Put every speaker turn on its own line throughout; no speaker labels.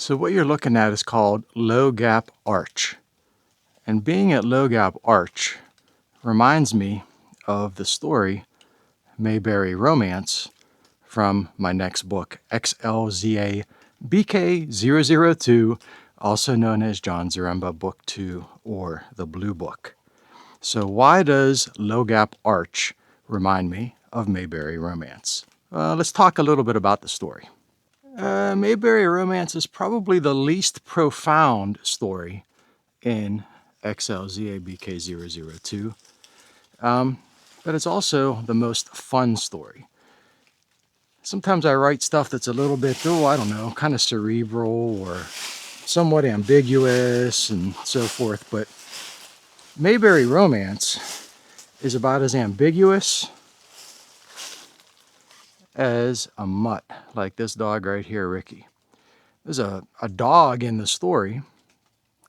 So what you're looking at is called Low Gap Arch. And being at Low Gap Arch reminds me of the story Mayberry Romance from my next book, XLZA BK002, also known as John Zaremba Book 2 or the Blue Book. So why does Low Gap Arch remind me of Mayberry Romance? Let's talk a little bit about the story. Mayberry Romance is probably the least profound story in XLZABK002, but it's also the most fun story. Sometimes I write stuff that's a little bit, kind of cerebral or somewhat ambiguous and so forth, but Mayberry Romance is about as ambiguous as a mutt, like this dog right here, Ricky. There's a dog in the story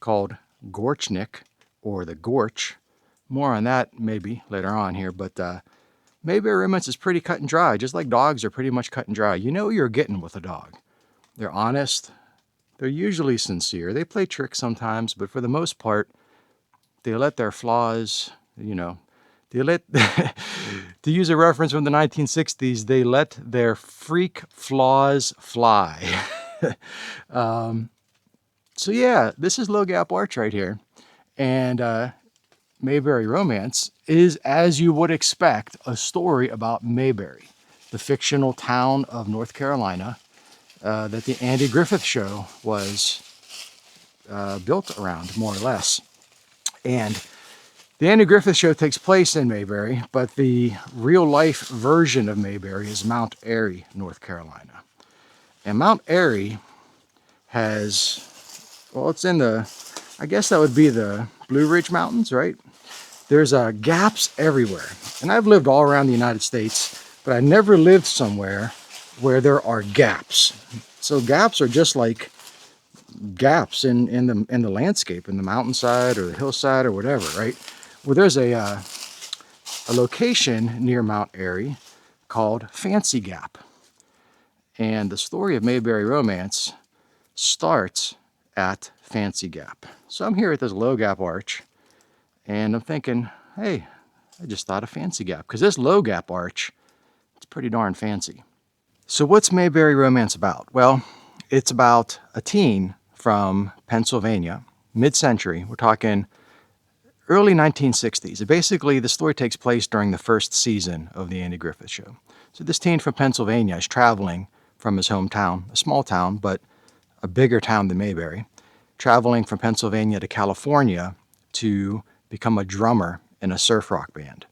called Gorchnik, or the Gorch. More on that maybe later on here, but Mayberry Romance is pretty cut and dry, just like dogs are pretty much cut and dry. You know what you're getting with a dog. They're honest. They're usually sincere. They play tricks sometimes, but for the most part, they let their flaws, they let, to use a reference from the 1960s, they let their freak flaws fly. So yeah, this is Low Gap Arch right here. And Mayberry Romance is, as you would expect, a story about Mayberry, the fictional town of North Carolina that the Andy Griffith Show was built around, more or less. And the Andy Griffith Show takes place in Mayberry, but the real-life version of Mayberry is Mount Airy, North Carolina. And Mount Airy has, well, it's in the, I guess that would be the Blue Ridge Mountains, right? There's gaps everywhere. And I've lived all around the United States, but I never lived somewhere where there are gaps. So gaps are just like gaps in the landscape, in the mountainside or the hillside or whatever, right? Well, there's a location near Mount Airy called Fancy Gap. And the story of Mayberry Romance starts at Fancy Gap. So I'm here at this Low Gap Arch, and I'm thinking, hey, I just thought of Fancy Gap, because this Low Gap Arch, it's pretty darn fancy. So what's Mayberry Romance about? Well, it's about a teen from Pennsylvania, mid-century. We're talking early 1960s. Basically, the story takes place during the first season of the Andy Griffith Show. So this teen from Pennsylvania is traveling from his hometown, a small town, but a bigger town than Mayberry, traveling from Pennsylvania to California to become a drummer in a surf rock band.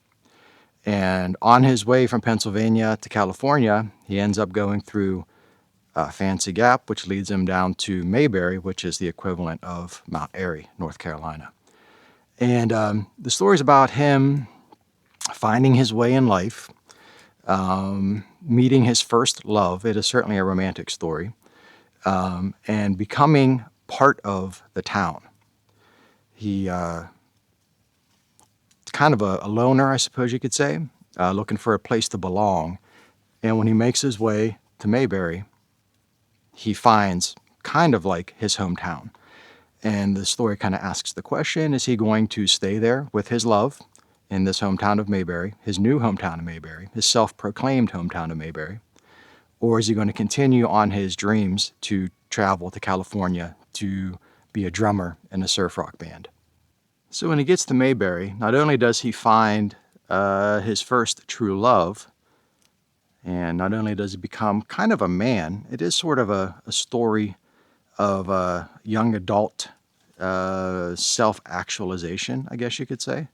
And on his way from Pennsylvania to California, he ends up going through Fancy Gap, which leads him down to Mayberry, which is the equivalent of Mount Airy, North Carolina. And the story is about him finding his way in life, meeting his first love. It is certainly a romantic story, and becoming part of the town. He kind of a loner, I suppose you could say, looking for a place to belong. And when he makes his way to Mayberry, he finds kind of like his hometown. And the story kind of asks the question, is he going to stay there with his love in this hometown of Mayberry, his new hometown of Mayberry, his self-proclaimed hometown of Mayberry? Or is he going to continue on his dreams to travel to California to be a drummer in a surf rock band? So when he gets to Mayberry, not only does he find his first true love, and not only does he become kind of a man, it is sort of a story of a young adult self-actualization, I guess you could say.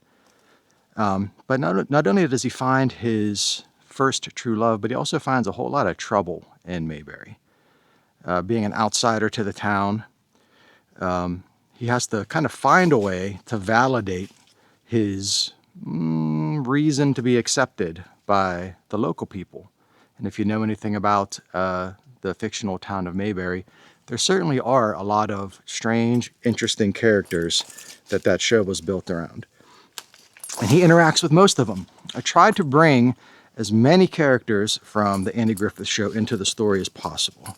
But not only does he find his first true love, but he also finds a whole lot of trouble in Mayberry. Being an outsider to the town, he has to kind of find a way to validate his reason to be accepted by the local people. And if you know anything about the fictional town of Mayberry, there certainly are a lot of strange, interesting characters that show was built around. And he interacts with most of them. I tried to bring as many characters from the Andy Griffith Show into the story as possible.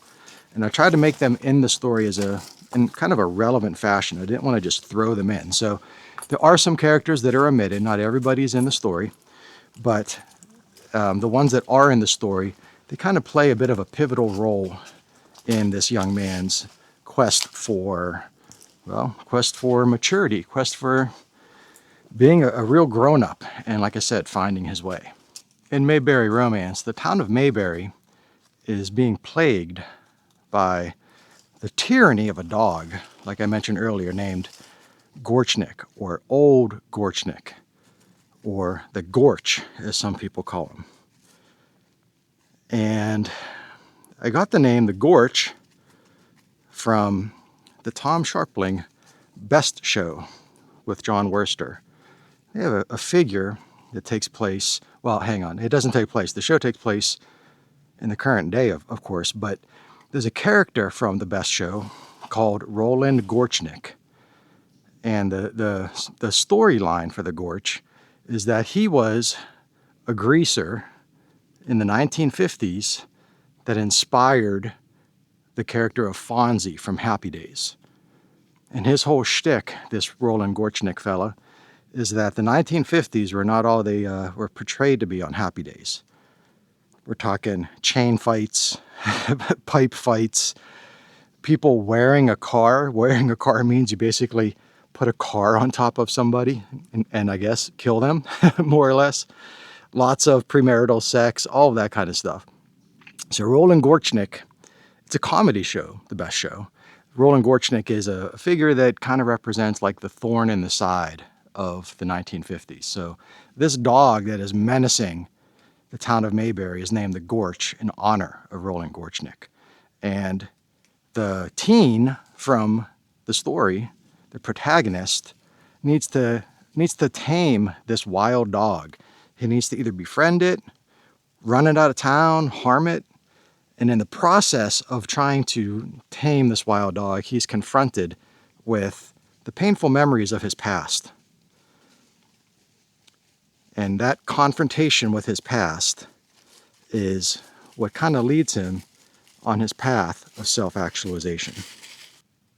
And I tried to make them in the story in kind of a relevant fashion. I didn't want to just throw them in. So there are some characters that are omitted. Not everybody's in the story, but the ones that are in the story, they kind of play a bit of a pivotal role in this young man's quest for maturity, quest for being a real grown-up, and like I said, finding his way. In Mayberry Romance, the town of Mayberry is being plagued by the tyranny of a dog, like I mentioned earlier, named Gorchnik, or Old Gorchnik, or the Gorch, as some people call him. And I got the name the Gorch from the Tom Sharpling Best Show with John Worster. They have a figure that takes place, well, hang on, it doesn't take place. The show takes place in the current day, of course, but there's a character from the Best Show called Roland Gorchnik. And the storyline for the Gorch is that he was a greaser in the 1950s that inspired the character of Fonzie from Happy Days. And his whole shtick, this Roland Gorchnik fella, is that the 1950s were not all they were portrayed to be on Happy Days. We're talking chain fights, pipe fights, people wearing a car. Wearing a car means you basically put a car on top of somebody and I guess kill them, more or less. Lots of premarital sex, all of that kind of stuff. So Roland Gorchnik, it's a comedy show, the Best Show. Roland Gorchnik is a figure that kind of represents like the thorn in the side of the 1950s. So this dog that is menacing the town of Mayberry is named the Gorch in honor of Roland Gorchnik. And the teen from the story, the protagonist, needs to tame this wild dog. He needs to either befriend it, run it out of town, harm it, and in the process of trying to tame this wild dog, he's confronted with the painful memories of his past. And that confrontation with his past is what kind of leads him on his path of self-actualization.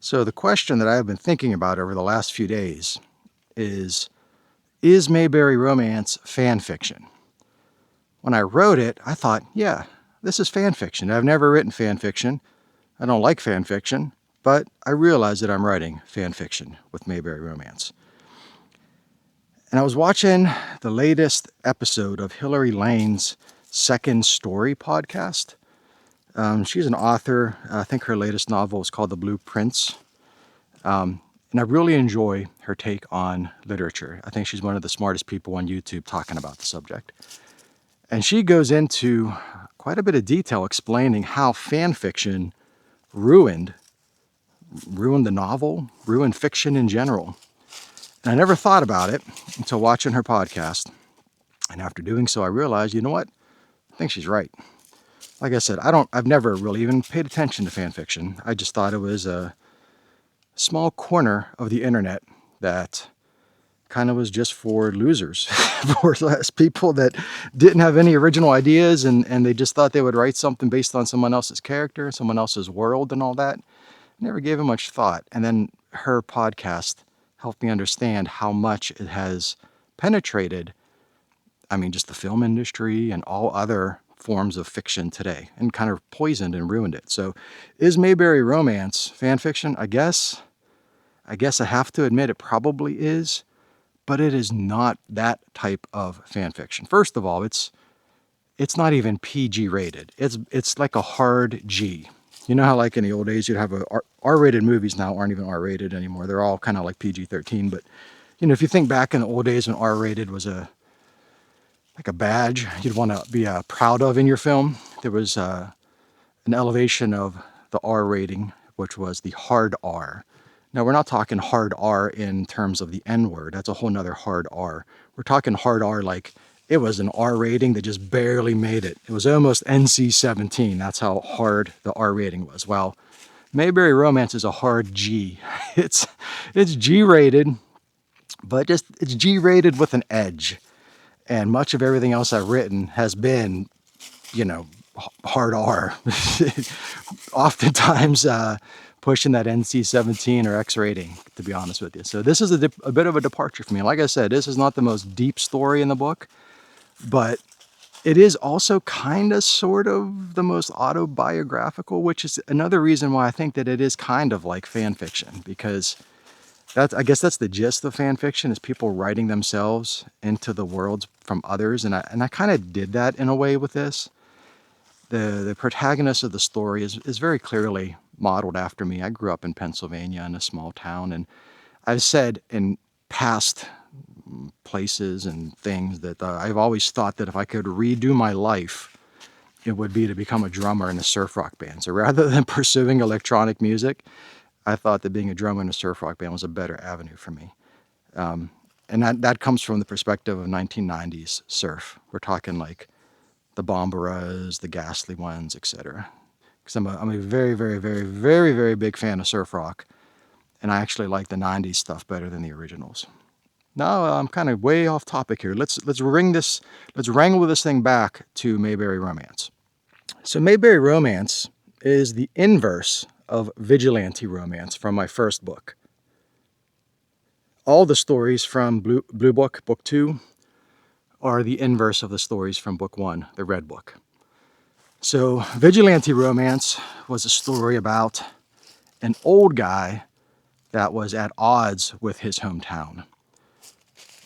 So the question that I've been thinking about over the last few days is Mayberry Romance fan fiction? When I wrote it, I thought, yeah, this is fan fiction. I've never written fan fiction. I don't like fan fiction, but I realized that I'm writing fan fiction with Mayberry Romance. And I was watching the latest episode of Hillary Lane's Second Story podcast. She's an author. I think her latest novel is called The Blue Prince. And I really enjoy her take on literature. I think she's one of the smartest people on YouTube talking about the subject. And she goes into quite a bit of detail explaining how fan fiction ruined the novel, ruined fiction in general. And I never thought about it until watching her podcast. And after doing so, I realized, you know what? I think she's right. Like I said, I've never really even paid attention to fan fiction. I just thought it was a small corner of the internet that kind of was just for losers, for less people that didn't have any original ideas and they just thought they would write something based on someone else's character, someone else's world and all that. Never gave it much thought. And then her podcast helped me understand how much it has penetrated, just the film industry and all other forms of fiction today and kind of poisoned and ruined it. So is Mayberry Romance fan fiction? I guess I have to admit it probably is, but it is not that type of fan fiction. First of all, it's not even PG rated. It's like a hard G. You know how like in the old days you'd have R-rated movies now aren't even R-rated anymore. They're all kind of like PG-13. But if you think back in the old days when R-rated was like a badge you'd want to be proud of in your film, there was an elevation of the R rating, which was the hard R. Now, we're not talking hard R in terms of the N-word. That's a whole nother hard R. We're talking hard R like it was an R rating that just barely made it. It was almost NC-17. That's how hard the R rating was. Well, Mayberry Romance is a hard G. It's G-rated, but it's G-rated with an edge. And much of everything else I've written has been, hard R. Oftentimes pushing that NC-17 or X rating, to be honest with you. So this is a bit of a departure for me. Like I said, this is not the most deep story in the book, but it is also kind of sort of the most autobiographical, which is another reason why I think that it is kind of like fan fiction, because I guess that's the gist of fan fiction, is people writing themselves into the worlds from others. And I kind of did that in a way with this. The protagonist of the story is very clearly modeled after me. I grew up in Pennsylvania in a small town, and I've said in past places and things that I've always thought that if I could redo my life, it would be to become a drummer in a surf rock band. So rather than pursuing electronic music, I thought that being a drummer in a surf rock band was a better avenue for me. And that comes from the perspective of 1990s surf. We're talking like the Bomberas, the Ghastly Ones, etc. Because I'm a very, very, very, very, very big fan of surf rock, and I actually like the 90s stuff better than the originals. Now I'm kind of way off topic here. Let's wrangle this thing back to Mayberry Romance. So Mayberry Romance is the inverse of Vigilante Romance from my first book. All the stories from Blue Book, Book 2, are the inverse of the stories from Book 1, the Red Book. So Vigilante Romance was a story about an old guy that was at odds with his hometown.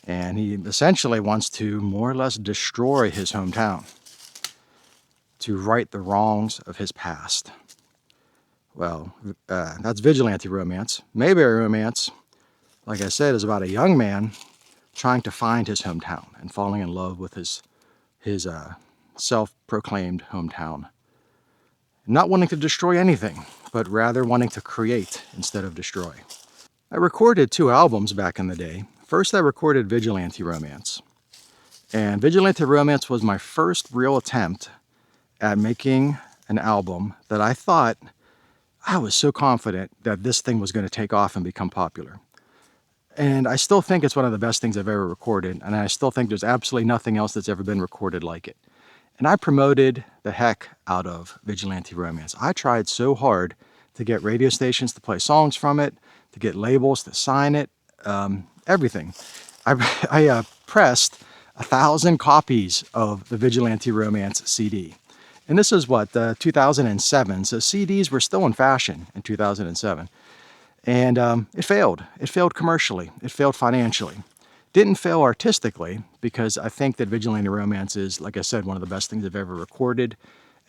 And he essentially wants to more or less destroy his hometown to right the wrongs of his past. Well, that's Vigilante Romance. Mayberry Romance, like I said, is about a young man trying to find his hometown and falling in love with his self-proclaimed hometown. Not wanting to destroy anything, but rather wanting to create instead of destroy. I recorded 2 albums back in the day. First, I recorded Vigilante Romance. And Vigilante Romance was my first real attempt at making an album that I thought, I was so confident that this thing was going to take off and become popular. And I still think it's one of the best things I've ever recorded, and I still think there's absolutely nothing else that's ever been recorded like it. And I promoted the heck out of Vigilante Romance. I tried so hard to get radio stations to play songs from it, to get labels to sign it, everything. I pressed 1,000 copies of the Vigilante Romance CD. And this is what, 2007, so CDs were still in fashion in 2007. And it failed. It failed commercially. It failed financially. Didn't fail artistically, because I think that Vigilante Romance is, like I said, one of the best things I've ever recorded,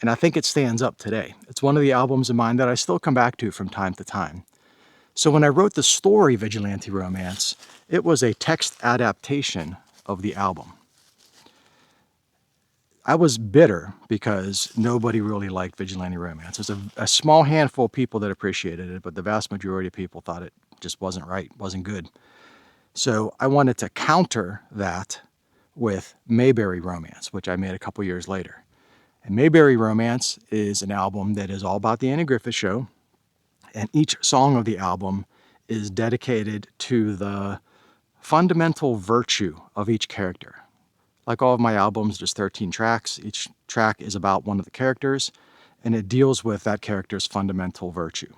and I think it stands up today. It's one of the albums of mine that I still come back to from time to time. So when I wrote the story Vigilante Romance, it was a text adaptation of the album. I was bitter because nobody really liked Vigilante Romance. There's a small handful of people that appreciated it, but the vast majority of people thought it just wasn't right, wasn't good. So I wanted to counter that with Mayberry Romance, which I made a couple years later. And Mayberry Romance is an album that is all about the Andy Griffith Show, and each song of the album is dedicated to the fundamental virtue of each character. Like all of my albums, there's 13 tracks. Each track is about one of the characters, and it deals with that character's fundamental virtue.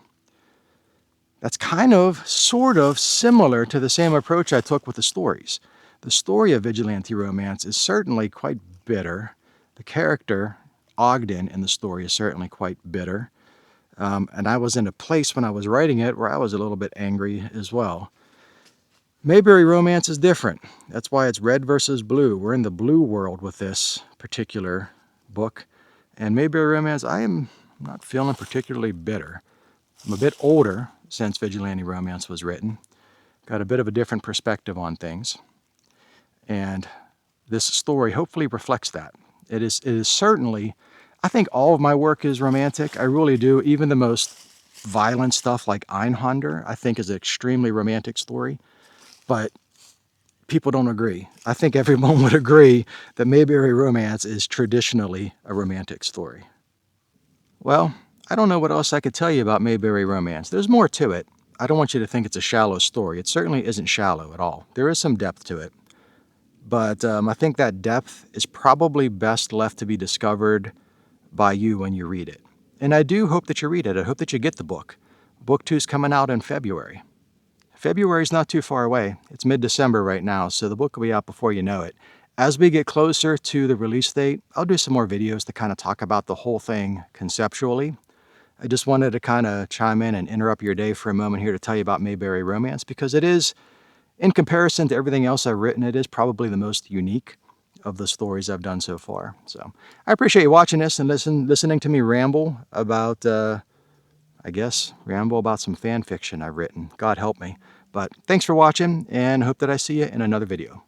That's kind of, sort of, similar to the same approach I took with the stories. The story of Vigilante Romance is certainly quite bitter. The character, Ogden, in the story is certainly quite bitter. And I was in a place when I was writing it where I was a little bit angry as well. Mayberry Romance is different. That's why it's red versus blue. We're in the blue world with this particular book. And Mayberry Romance, I am not feeling particularly bitter. I'm a bit older since Vigilante Romance was written. Got a bit of a different perspective on things. And this story hopefully reflects that. It is certainly, I think all of my work is romantic. I really do. Even the most violent stuff like Einhorn, I think is an extremely romantic story. But people don't agree. I think everyone would agree that Mayberry Romance is traditionally a romantic story. Well, I don't know what else I could tell you about Mayberry Romance. There's more to it. I don't want you to think it's a shallow story. It certainly isn't shallow at all. There is some depth to it. But I think that depth is probably best left to be discovered by you when you read it. And I do hope that you read it. I hope that you get the book. Book 2 is coming out in February. February's not too far away. It's mid-December right now, so the book will be out before you know it. As we get closer to the release date, I'll do some more videos to kind of talk about the whole thing conceptually. I just wanted to kind of chime in and interrupt your day for a moment here to tell you about Mayberry Romance, because it is, in comparison to everything else I've written, it is probably the most unique of the stories I've done so far. So I appreciate you watching this and listening to me ramble about, ramble about some fan fiction I've written. God help me. But thanks for watching, and hope that I see you in another video.